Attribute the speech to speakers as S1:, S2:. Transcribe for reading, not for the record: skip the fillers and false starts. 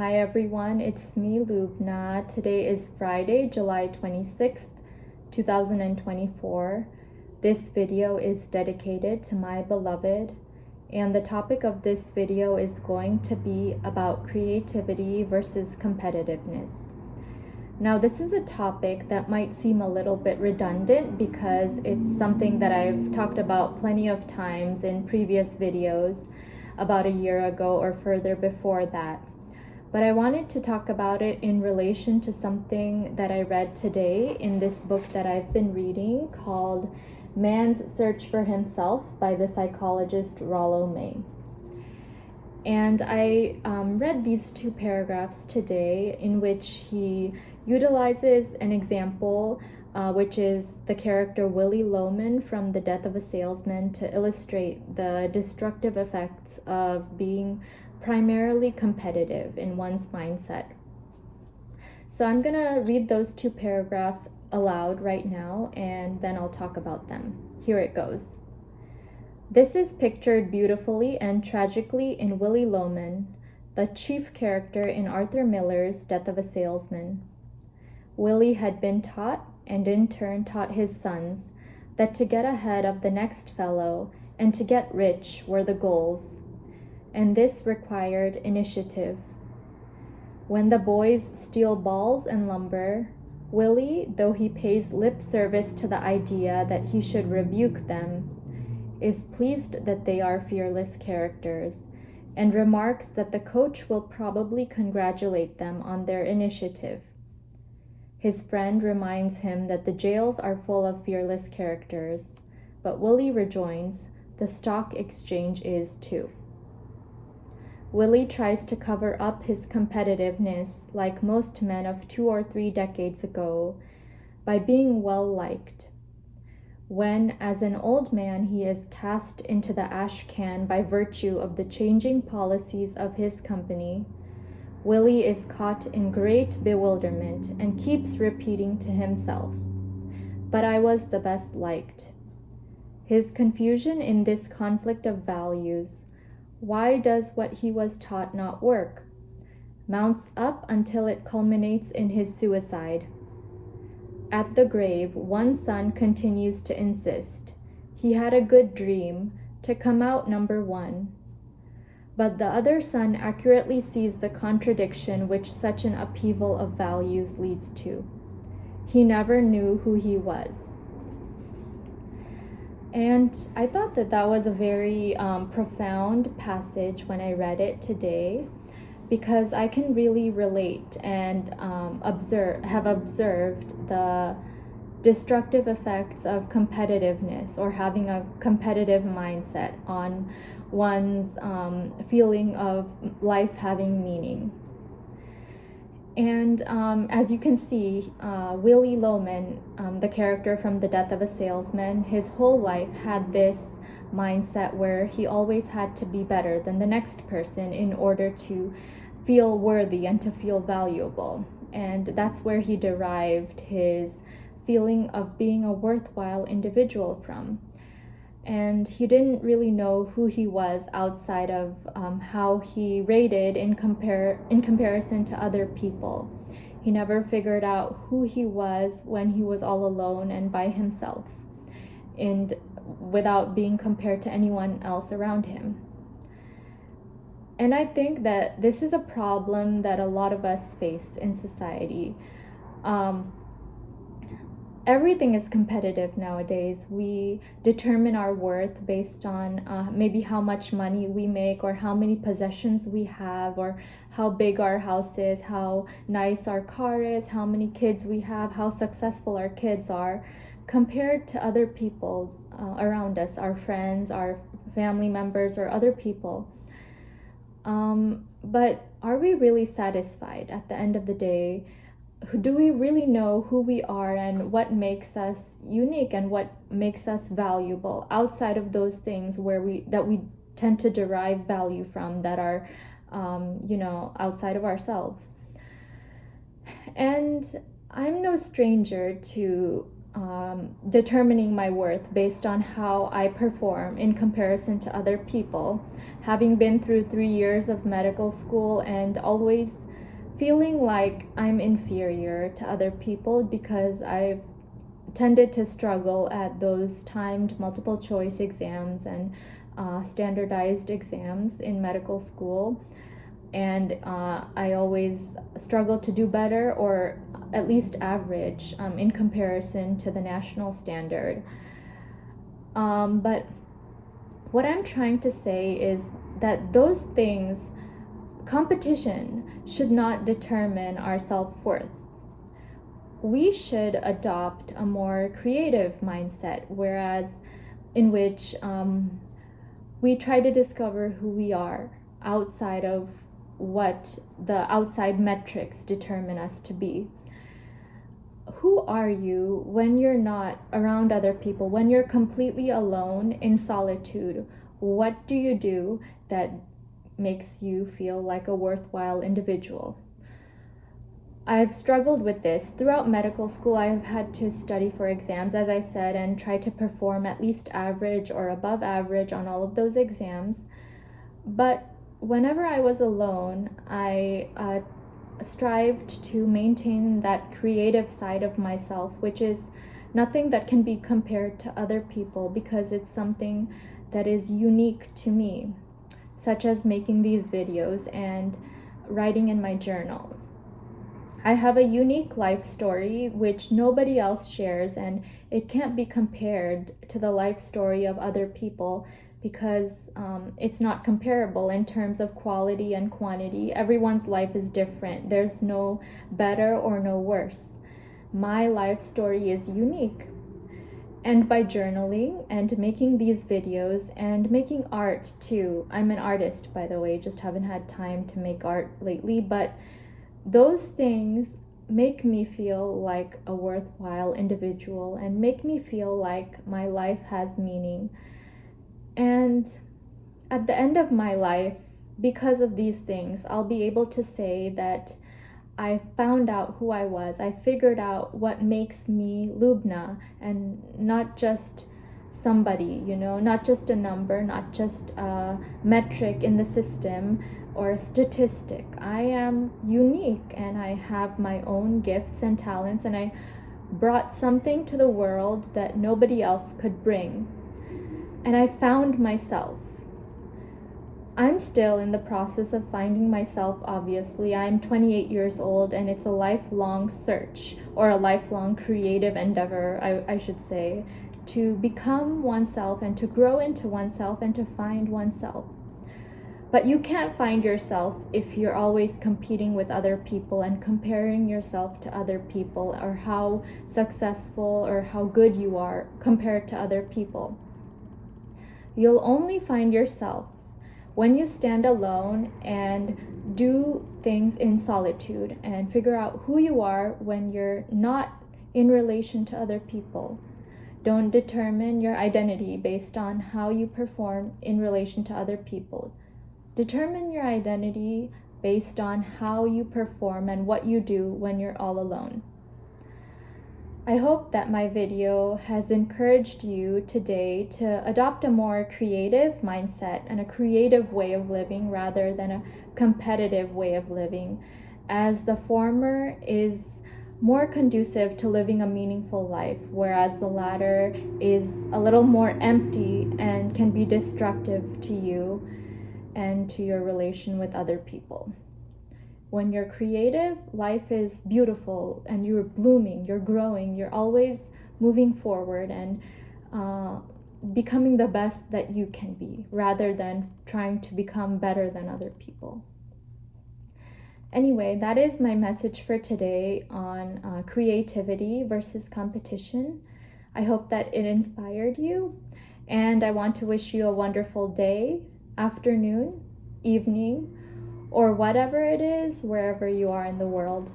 S1: Hi everyone, it's me Lubna. Today is Friday, July 26th, 2024. This video is dedicated to my beloved, and the topic of this video is going to be about creativity versus competitiveness. Now, this is a topic that might seem a little bit redundant because it's something that I've talked about plenty of times in previous videos about a year ago or further before that. But I wanted to talk about it in relation to something that I read today in this book that I've been reading called Man's Search for Himself by the psychologist Rollo May. And I read these two paragraphs today in which he utilizes an example, which is the character Willy Loman from The Death of a Salesman, to illustrate the destructive effects of being primarily competitive in one's mindset. So I'm gonna read those two paragraphs aloud right now, and then I'll talk about them. Here it goes. This is pictured beautifully and tragically in Willy Loman, the chief character in Arthur Miller's Death of a Salesman. Willy had been taught, and in turn taught his sons, that to get ahead of the next fellow and to get rich were the goals, and this required initiative. When the boys steal balls and lumber, Willy, though he pays lip service to the idea that he should rebuke them, is pleased that they are fearless characters, and remarks that the coach will probably congratulate them on their initiative. His friend reminds him that the jails are full of fearless characters, but Willy rejoins, the stock exchange is too. Willy tries to cover up his competitiveness, like most men of 2 or 3 decades ago, by being well liked. When, as an old man, he is cast into the ash can by virtue of the changing policies of his company, Willy is caught in great bewilderment and keeps repeating to himself, "But I was the best liked." His confusion in this conflict of values, why does what he was taught not work, mounts up until it culminates in his suicide. At the grave, one son continues to insist he had a good dream to come out number 1. But the other son accurately sees the contradiction which such an upheaval of values leads to. He never knew who he was. And I thought that that was a very profound passage when I read it today, because I can really relate and have observed the destructive effects of competitiveness or having a competitive mindset on one's feeling of life having meaning. And as you can see, Willy Loman, the character from The Death of a Salesman, his whole life had this mindset where he always had to be better than the next person in order to feel worthy and to feel valuable. And that's where he derived his feeling of being a worthwhile individual from. And he didn't really know who he was outside of how he rated in comparison to other people. He never figured out who he was when he was all alone and by himself, and without being compared to anyone else around him. And I think that this is a problem that a lot of us face in society. Everything is competitive nowadays. We determine our worth based on maybe how much money we make, or how many possessions we have, or how big our house is, how nice our car is, how many kids we have, how successful our kids are, compared to other people around us, our friends, our family members, or other people. But are we really satisfied at the end of the day? Do we really know who we are and what makes us unique and what makes us valuable outside of those things that we tend to derive value from, that are outside of ourselves? And I'm no stranger to determining my worth based on how I perform in comparison to other people, having been through 3 years of medical school and always feeling like I'm inferior to other people because I've tended to struggle at those timed multiple choice exams and standardized exams in medical school. And I always struggle to do better, or at least average, in comparison to the national standard. But what I'm trying to say is that those things, competition, should not determine our self-worth. We should adopt a more creative mindset, in which we try to discover who we are outside of what the outside metrics determine us to be. Who are you when you're not around other people, when you're completely alone in solitude? What do you do that makes you feel like a worthwhile individual? I've struggled with this. Throughout medical school, I have had to study for exams, as I said, and try to perform at least average or above average on all of those exams. But whenever I was alone, I strived to maintain that creative side of myself, which is nothing that can be compared to other people because it's something that is unique to me, such as making these videos and writing in my journal. I have a unique life story which nobody else shares, and it can't be compared to the life story of other people because it's not comparable in terms of quality and quantity. Everyone's life is different. There's no better or no worse. My life story is unique. And by journaling and making these videos and making art too, I'm an artist, by the way, just haven't had time to make art lately, but those things make me feel like a worthwhile individual and make me feel like my life has meaning. And at the end of my life, because of these things, I'll be able to say that I found out who I was. I figured out what makes me Lubna, and not just somebody, not just a number, not just a metric in the system or a statistic. I am unique and I have my own gifts and talents, and I brought something to the world that nobody else could bring. And I found myself. I'm still in the process of finding myself, obviously. I'm 28 years old, and it's a lifelong search, or a lifelong creative endeavor, I should say, to become oneself and to grow into oneself and to find oneself. But you can't find yourself if you're always competing with other people and comparing yourself to other people, or how successful or how good you are compared to other people. You'll only find yourself when you stand alone and do things in solitude and figure out who you are when you're not in relation to other people. Don't determine your identity based on how you perform in relation to other people. Determine your identity based on how you perform and what you do when you're all alone. I hope that my video has encouraged you today to adopt a more creative mindset and a creative way of living rather than a competitive way of living, as the former is more conducive to living a meaningful life, whereas the latter is a little more empty and can be destructive to you and to your relation with other people. When you're creative, life is beautiful and you're blooming, you're growing, you're always moving forward and becoming the best that you can be, rather than trying to become better than other people. Anyway, that is my message for today on creativity versus competition. I hope that it inspired you, and I want to wish you a wonderful day, afternoon, evening, or whatever it is, wherever you are in the world.